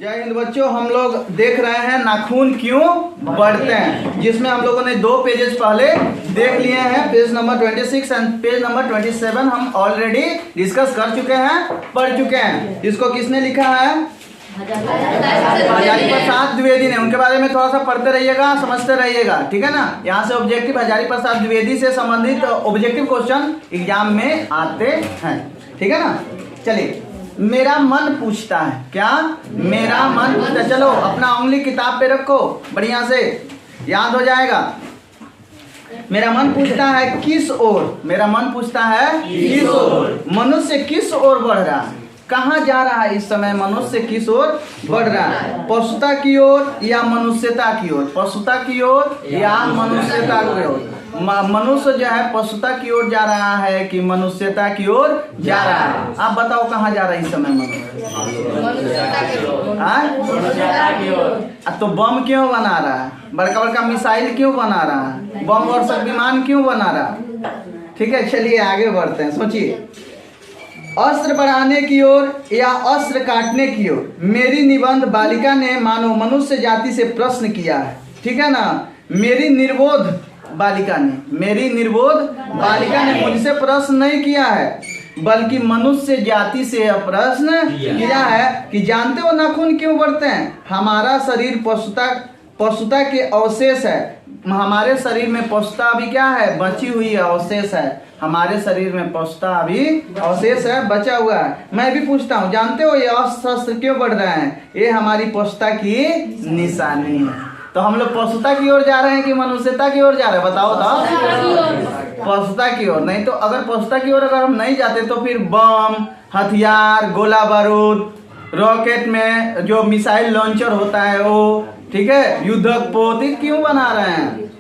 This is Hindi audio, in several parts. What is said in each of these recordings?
जय हिंद बच्चों, हम लोग देख रहे हैं नाखून क्यों बढ़ते हैं, जिसमें हम लोगों ने 2 पेजेस पहले देख लिए हैं। Page number 26 and page number 27 हम ऑलरेडी डिस्कस कर चुके हैं, पढ़ चुके हैं। इसको किसने लिखा है? हजारी प्रसाद द्विवेदी ने। उनके बारे में थोड़ा सा पढ़ते रहिएगा, समझते रहिएगा, ठीक है ना। यहाँ से ऑब्जेक्टिव हजारी प्रसाद द्विवेदी से संबंधित ऑब्जेक्टिव क्वेश्चन एग्जाम में आते हैं, ठीक है ना। चलिए, मेरा मन पूछता है, क्या? मेरा मन पूछता है। चलो अपना उंगली किताब पे रखो, बढ़िया से याद हो जाएगा। मेरा मन पूछता है किस ओर? मेरा मन पूछता है किस ओर? मनुष्य किस ओर बढ़ रहा है? कहाँ जा रहा है इस समय? मनुष्य किस ओर बढ़ रहा है? पशुता की ओर या मनुष्यता की ओर? पशुता की ओर या मनुष्यता की ओर? मनुष्य जो है पशुता की ओर जा रहा है कि मनुष्यता की ओर जा रहा है? आप बताओ कहाँ जा रहा है इस समय मनुष्य? तो बम क्यों बना रहा है? बड़का बड़का मिसाइल क्यों बना रहा है? बम वर्षक विमान क्यों बना रहा है? ठीक है, चलिए आगे बढ़ते हैं। सोचिए, अस्त्र बढ़ाने की ओर या अस्त्र काटने की ओर? मेरी निबंध बालिका ने मानो मनुष्य जाति से प्रश्न किया है, ठीक है ना। मेरी निर्बोध बालिका ने मुझसे प्रश्न नहीं किया है, बल्कि मनुष्य जाति से प्रश्न किया है कि जानते हो नाखून क्यों बढ़ते हैं? हमारा शरीर पशुता के अवशेष है। हमारे शरीर में पशुता अभी क्या है? बची हुई अवशेष है। हमारे शरीर में पशुता अभी अवशेष है, बचा हुआ है। मैं भी पूछता हूँ, जानते हो ये अस्त्र क्यों बढ़ रहे हैं? ये हमारी पशुता की निशानी है। तो हम लोग पशुता की ओर जा रहे हैं कि मनुष्यता की ओर जा रहे हैं? बताओ तो। पशुता की ओर। नहीं तो अगर पशुता की ओर अगर हम नहीं जाते तो फिर बम, हथियार, गोला बारूद, रॉकेट में जो मिसाइल लॉन्चर होता है वो, ठीक है, युद्धक पोत क्यों बना रहे हैं?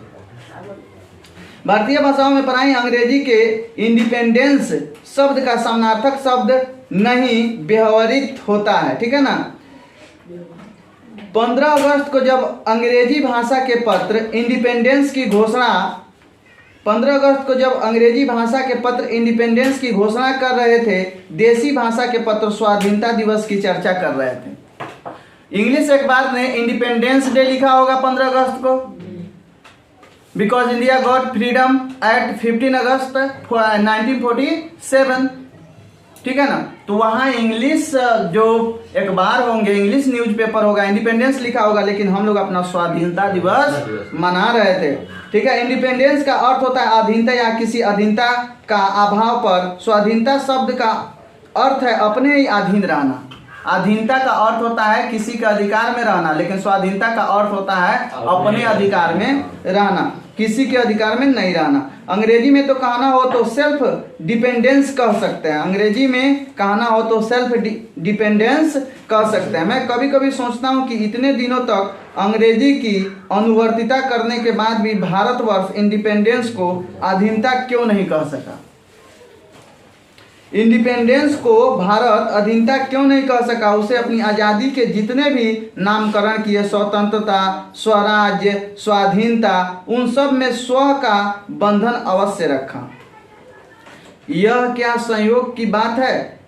भारतीय भाषाओं में पढ़ाई अंग्रेजी के इंडिपेंडेंस शब्द का समानार्थक शब्द नहीं व्यवहृत होता है, ठीक है ना। 15 अगस्त को जब अंग्रेजी भाषा के पत्र इंडिपेंडेंस की घोषणा 15 अगस्त को जब अंग्रेजी भाषा के पत्र इंडिपेंडेंस की घोषणा कर रहे थे, देसी भाषा के पत्र स्वाधीनता दिवस की चर्चा कर रहे थे। इंग्लिश अखबार ने इंडिपेंडेंस डे लिखा होगा 15 अगस्त को, because India got freedom at 15 August 1947, ठीक है ना। तो वहाँ इंग्लिश जो अखबार होंगे, इंग्लिश न्यूज़पेपर होगा, इंडिपेंडेंस लिखा होगा, लेकिन हम लोग अपना स्वाधीनता दिवस मना रहे थे, ठीक है। इंडिपेंडेंस का अर्थ होता है अधीनता या किसी अधीनता का अभाव पर। स्वाधीनता शब्द का अर्थ है अपने ही अधीन रहना। अधीनता का अर्थ होता है किसी के अधिकार में रहना, लेकिन स्वाधीनता का अर्थ होता है अपने अधिकार में रहना, किसी के अधिकार में नहीं रहना। अंग्रेजी में तो कहना हो तो सेल्फ डिपेंडेंस कह सकते हैं। अंग्रेजी में कहना हो तो सेल्फ डिपेंडेंस कह सकते हैं। मैं कभी कभी सोचता हूँ कि इतने दिनों तक अंग्रेजी की अनुवर्तिता करने के बाद भी भारतवर्ष इंडिपेंडेंस को अधीनता क्यों नहीं कह सका? इंडिपेंडेंस को भारत अधीनता क्यों नहीं कह सका? उसे अपनी आज़ादी के जितने भी नामकरण किए, स्वतंत्रता, स्वराज्य, स्वाधीनता, उन सब में स्व का बंधन अवश्य रखा। यह क्या संयोग की बात है,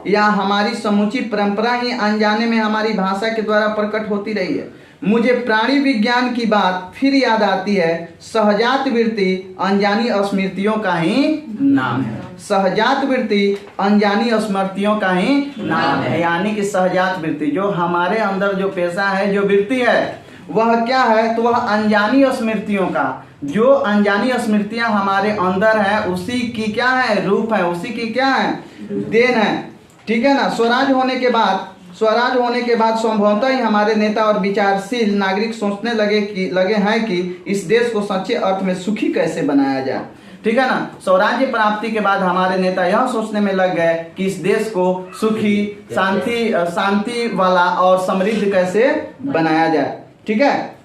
या हमारी समूची परंपरा ही अनजाने में हमारी भाषा के द्वारा प्रकट होती रही है? मुझे प्राणी विज्ञान की बात फिर याद आती है। सहजात वृत्ति अनजानी स्मृतियों का ही नाम है। सहजात वृत्ति अनजानी स्मृतियों का ही नाम है। यानी कि सहजात वृत्ति जो हमारे अंदर जो पेशा है, जो वृत्ति है, वह क्या है? तो वह अनजानी स्मृतियों का, जो अनजानी स्मृतियां हमारे अंदर है, उसी की क्या है? रूप है, उसी की क्या है? देन है, ठीक है ना। स्वराज होने के बाद संभवतः ही हमारे नेता और विचारशील नागरिक सोचने लगे हैं कि इस देश को सच्चे अर्थ में सुखी कैसे बनाया जाए, ठीक है ना। स्वराज्य प्राप्ति के बाद हमारे नेता यह सोचने में लग गए कि इस देश को सुखी, शांति वाला और समृद्ध कैसे बनाया जाए, ठीक है।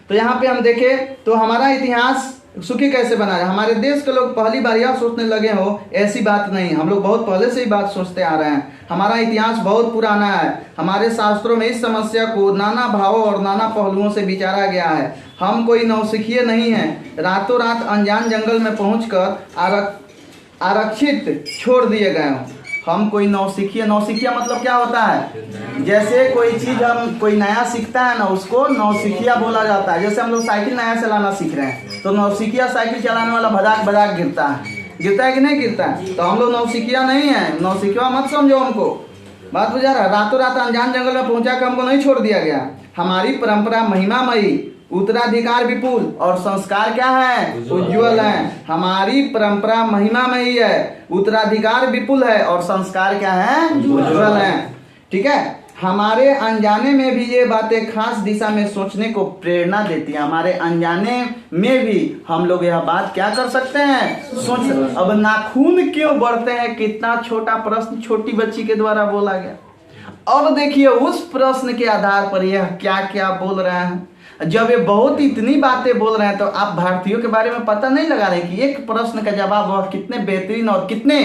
तो यहाँ पे हम देखें तो हमारा इतिहास सुखी कैसे बना जाए, हमारे देश के लोग पहली बार यह सोचने लगे हो, ऐसी बात नहीं। हम लोग बहुत पहले से ही बात सोचते आ रहे हैं। हमारा इतिहास बहुत पुराना है। हमारे शास्त्रों में इस समस्या को नाना भावों और नाना पहलुओं से विचारा गया है। हम कोई नौसिखिए नहीं हैं, रातों रात अनजान जंगल में पहुंचकर आरक्षित छोड़ दिए गए हों। हम कोई नौसिखिया, नौसिखिया मतलब क्या होता है, जैसे कोई चीज़ हम कोई नया सीखता है ना, उसको नौसिखिया बोला जाता है। जैसे हम लोग साइकिल नया चलाना सीख रहे हैं तो नौसिखिया साइकिल चलाने वाला भजाक भजाक गिरता है कि नहीं गिरता है, तो हम लोग नौसिखिया नहीं है। नौसिखिया मत समझो हमको, बात बुझा रहा। रातों रात अनजान जंगल में पहुंचा कर हमको नहीं छोड़ दिया गया। हमारी परंपरा महिमामयी, उत्तराधिकार विपुल और संस्कार क्या है, उज्ज्वल है। हमारी परंपरा महिमामयी है, उत्तराधिकार विपुल है और संस्कार क्या है, उज्ज्वल है। ठीक है, हमारे अनजाने में भी ये बातें खास दिशा में सोचने को प्रेरणा देती है। हमारे अनजाने में भी हम लोग यह बात क्या कर सकते हैं, सोच। अब नाखून क्यों बढ़ते हैं, कितना छोटा प्रश्न छोटी बच्ची के द्वारा बोला गया। अब देखिए उस प्रश्न के आधार पर यह क्या क्या बोल रहे हैं। जब ये बहुत इतनी बातें बोल रहे हैं तो आप भारतीयों के बारे में पता नहीं लगा रहे कि एक प्रश्न का जवाब वह कितने बेहतरीन और कितने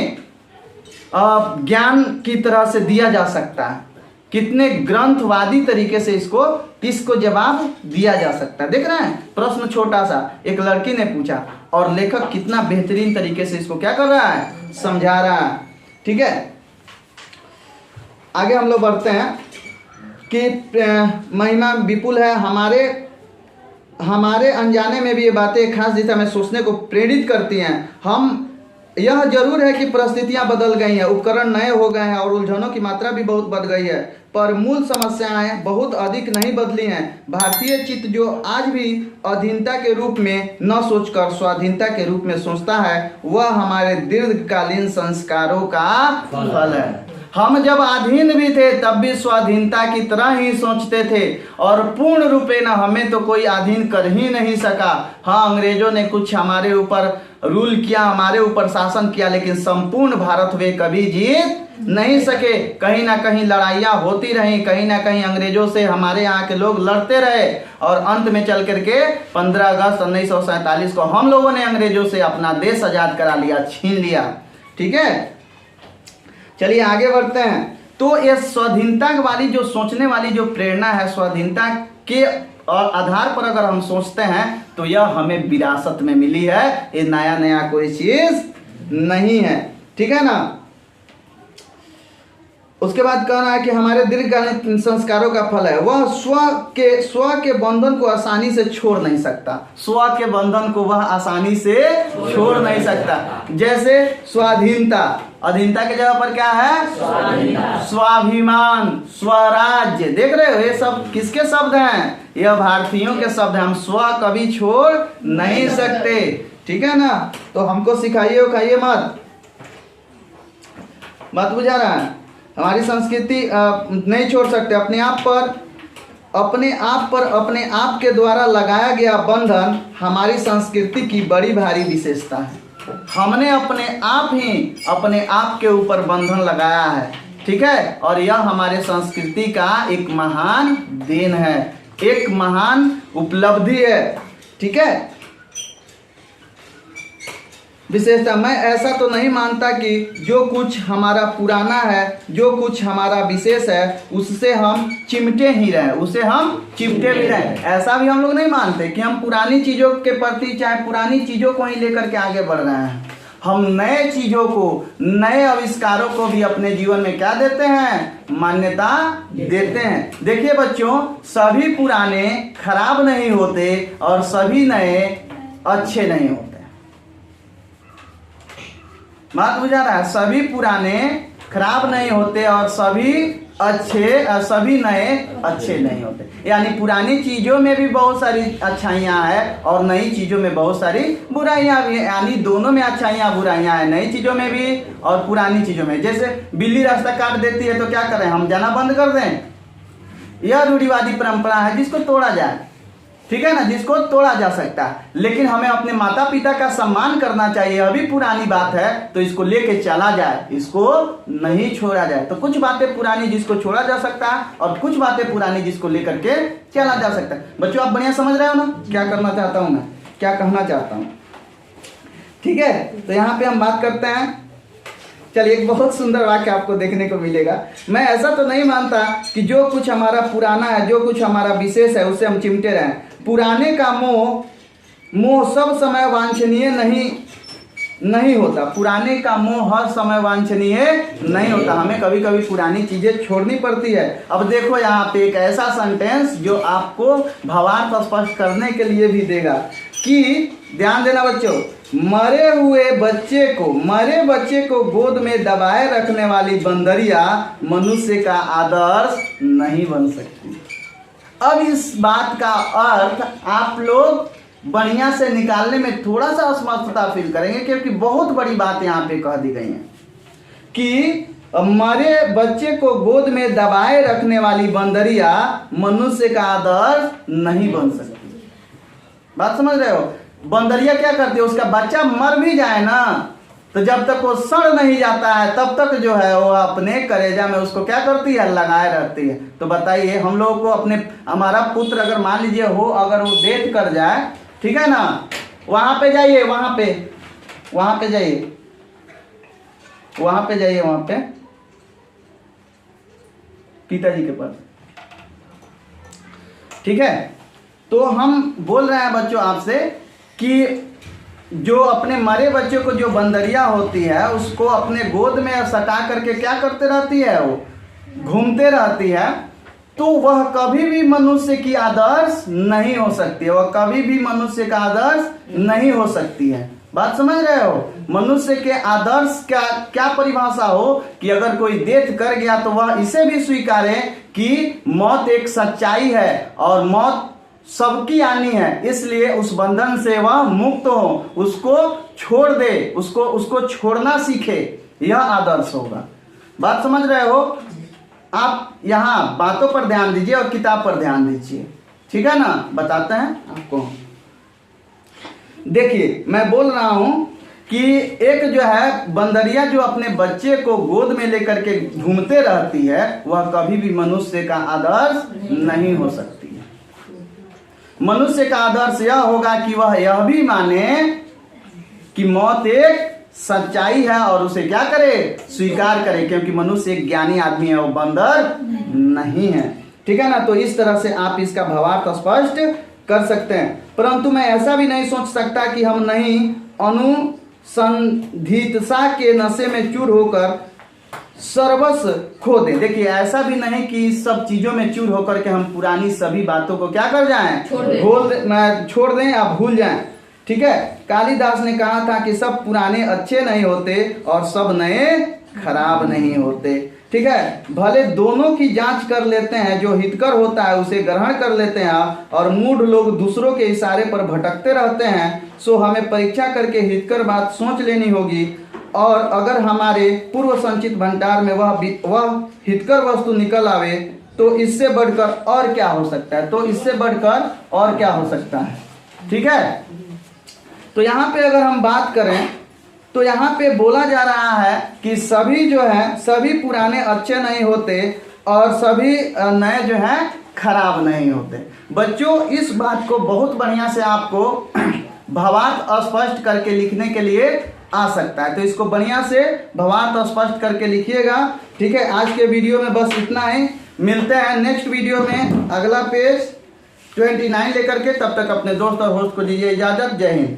ज्ञान की तरह से दिया जा सकता है, कितने ग्रंथवादी तरीके से इसको जवाब दिया जा सकता है। देख रहे हैं, प्रश्न छोटा सा एक लड़की ने पूछा और लेखक कितना बेहतरीन तरीके से इसको क्या कर रहा है, समझा रहा है। ठीक है, आगे हम लोग बढ़ते हैं कि महिमा विपुल है। हमारे अनजाने में भी ये बातें खास दिशा में सोचने को प्रेरित करती हैं। यह जरूर है कि परिस्थितियां बदल गई हैं, उपकरण नए हो गए हैं और उलझनों की मात्रा भी बहुत बढ़ गई है, पर मूल समस्याएं बहुत अधिक नहीं बदली हैं। भारतीय चित्त जो आज भी अधीनता के रूप में न सोचकर स्वाधीनता के रूप में सोचता है, वह हमारे दीर्घकालीन संस्कारों का फल है। हम जब अधीन भी थे तब भी स्वाधीनता की तरह ही सोचते थे और पूर्ण रूपे न हमें तो कोई अधीन कर ही नहीं सका। हाँ, अंग्रेजों ने कुछ हमारे ऊपर रूल किया, हमारे ऊपर शासन किया, लेकिन संपूर्ण भारत वे कभी जीत नहीं सके। कहीं ना कहीं लड़ाइयाँ होती रहीं, कहीं ना कहीं अंग्रेजों से हमारे यहाँ के लोग लड़ते रहे और अंत में चल करके 15 अगस्त 1947 को हम लोगों ने अंग्रेजों से अपना देश आज़ाद करा लिया, छीन लिया। ठीक है, चलिए आगे बढ़ते हैं। तो ये स्वाधीनता वाली जो सोचने वाली जो प्रेरणा है, स्वाधीनता के आधार पर अगर हम सोचते हैं तो यह हमें विरासत में मिली है, ये नया नया कोई चीज नहीं है। ठीक है ना। उसके बाद कहना है कि हमारे दीर्घकालीन संस्कारों का फल है, वह स्व के बंधन को आसानी से छोड़ नहीं सकता। स्व के बंधन को वह आसानी से छोड़ नहीं सकता। जैसे स्वाधीनता, अधीनता के जगह पर क्या है, स्वाभिमान, स्वराज्य। देख रहे हो, ये सब किसके शब्द हैं, यह भारतीयों के शब्द हैं। हम स्व कभी छोड़ नहीं सकते। ठीक है ना। तो हमको सिखाइए उखाइए मत, बात बुझा रहा है। हमारी संस्कृति नहीं छोड़ सकते। अपने आप के द्वारा लगाया गया बंधन हमारी संस्कृति की बड़ी भारी विशेषता है। हमने अपने आप के ऊपर बंधन लगाया है। ठीक है, और यह हमारे संस्कृति का एक महान देन है, एक महान उपलब्धि है। ठीक है, विशेषता। मैं ऐसा तो नहीं मानता कि जो कुछ हमारा पुराना है, जो कुछ हमारा विशेष है, उससे हम चिमटे ही रहें, उसे हम चिमटे भी रहें। ऐसा भी हम लोग नहीं मानते कि हम पुरानी चीज़ों के प्रति, चाहे पुरानी चीज़ों को ही लेकर के आगे बढ़ रहे हैं। हम नए चीज़ों को, नए आविष्कारों को भी अपने जीवन में क्या देते हैं, मान्यता देते हैं। देखिए बच्चों, सभी पुराने खराब नहीं होते और सभी नए अच्छे नहीं होते। बात बुझा रहा है। सभी पुराने खराब नहीं होते और सभी नए अच्छे नहीं होते। यानी पुरानी चीजों में भी बहुत सारी अच्छाइयाँ हैं और नई चीजों में बहुत सारी बुराइयाँ भी हैं। यानी दोनों में अच्छाइयाँ बुराइयाँ हैं, नई चीजों में भी और पुरानी चीजों में। जैसे बिल्ली रास्ता काट देती है तो क्या करें, हम जाना बंद कर दें। यह रूढ़िवादी परंपरा है जिसको तोड़ा जाए। ठीक है ना, जिसको तोड़ा जा सकता है। लेकिन हमें अपने माता पिता का सम्मान करना चाहिए। अभी पुरानी बात है तो इसको लेके चला जाए, इसको नहीं छोड़ा जाए। तो कुछ बातें पुरानी जिसको छोड़ा जा सकता है और कुछ बातें पुरानी जिसको लेकर के चला जा सकता है। बच्चों आप बढ़िया समझ रहे हो ना क्या करना चाहता हूँ मैं, क्या कहना चाहता हूँ। ठीक है, तो यहाँ पे हम बात करते हैं। चलिए, एक बहुत सुंदर वाक्य आपको देखने को मिलेगा। मैं ऐसा तो नहीं मानता कि जो कुछ हमारा पुराना है, जो कुछ हमारा विशेष है, उससे हम चिमटे रहें। पुराने का मोह सब समय वांछनीय नहीं होता। पुराने का मोह हर समय वांछनीय नहीं होता, हमें कभी कभी पुरानी चीजें छोड़नी पड़ती है। अब देखो यहाँ पे एक ऐसा सेंटेंस जो आपको भावार्थ स्पष्ट करने के लिए भी देगा कि ध्यान देना बच्चों, मरे बच्चे को गोद में दबाए रखने वाली बंदरिया मनुष्य का आदर्श नहीं बन सकती। अब इस बात का अर्थ आप लोग बढ़िया से निकालने में थोड़ा सा असमर्थता फील करेंगे, क्योंकि बहुत बड़ी बात यहाँ पे कह दी गई है कि मरे बच्चे को गोद में दबाए रखने वाली बंदरिया मनुष्य का आदर्श नहीं बन सकती। बात समझ रहे हो? बंदरिया क्या करती है, उसका बच्चा मर भी जाए ना तो जब तक वो सड़ नहीं जाता है तब तक जो है वो अपने कलेजा में उसको क्या करती है, लगाए रहती है। तो बताइए हम लोगों को हमारा पुत्र अगर मान लीजिए हो, अगर वो डेथ कर जाए, ठीक है ना, वहां पे जाइए, वहां पे जाइए, वहां पे पिताजी के पास, ठीक है। तो हम बोल रहे हैं बच्चों आपसे कि जो अपने मरे बच्चे को जो बंदरिया होती है उसको अपने गोद में सटा करके क्या करते रहती है, वो घूमते रहती है, तो वह कभी भी मनुष्य की आदर्श नहीं हो सकती है, वह कभी भी मनुष्य का आदर्श नहीं हो सकती है। बात समझ रहे हो? मनुष्य के आदर्श का क्या परिभाषा हो कि अगर कोई डेथ कर गया तो वह इसे भी स्वीकारे कि मौत एक सच्चाई है और मौत सबकी आनी है, इसलिए उस बंधन से वह मुक्त हो, उसको छोड़ दे, उसको छोड़ना सीखे, यह आदर्श होगा। बात समझ रहे हो? आप यहाँ बातों पर ध्यान दीजिए और किताब पर ध्यान दीजिए, ठीक है ना। बताते हैं आपको। देखिए मैं बोल रहा हूं कि एक जो है बंदरिया जो अपने बच्चे को गोद में लेकर के घूमते रहती है, वह कभी भी मनुष्य का आदर्श नहीं हो सकती है। मनुष्य का आदर्श यह होगा कि वह यह भी माने कि मौत एक सच्चाई है और उसे क्या करे, स्वीकार करे, क्योंकि मनुष्य एक ज्ञानी आदमी है, वो बंदर नहीं है, ठीक है ना। तो इस तरह से आप इसका भावार्थ स्पष्ट कर सकते हैं। परंतु मैं ऐसा भी नहीं सोच सकता कि हम नहीं अनुसंधितसा के नशे में चूर होकर सर्वस्व खो दें। देखिए ऐसा भी नहीं कि सब चीजों में चूर होकर के हम पुरानी सभी बातों को क्या कर जाएं, छोड़ दें या भूल जाएं, ठीक है। कालिदास ने कहा था कि सब पुराने अच्छे नहीं होते और सब नए खराब नहीं होते, ठीक है। भले दोनों की जांच कर लेते हैं, जो हितकर होता है उसे ग्रहण कर लेते हैं और मूढ़ लोग दूसरों के इशारे पर भटकते रहते हैं, सो हमें परीक्षा करके हितकर बात सोच लेनी होगी। और अगर हमारे पूर्व संचित भंडार में वह हितकर वस्तु निकल आवे तो इससे बढ़कर और क्या हो सकता है, ठीक है। तो यहाँ पे अगर हम बात करें तो यहाँ पे बोला जा रहा है कि सभी जो है, सभी पुराने अच्छे नहीं होते और सभी नए जो हैं खराब नहीं होते। बच्चों इस बात को बहुत बढ़िया से आपको भावार्थ स्पष्ट करके लिखने के लिए आ सकता है, तो इसको बढ़िया से भावार्थ स्पष्ट करके लिखिएगा, ठीक है। आज के वीडियो में बस इतना ही, मिलते हैं नेक्स्ट वीडियो में अगला पेज 29 लेकर के। तब तक अपने दोस्त और होस्ट को दीजिए इजाजत। जय हिंद।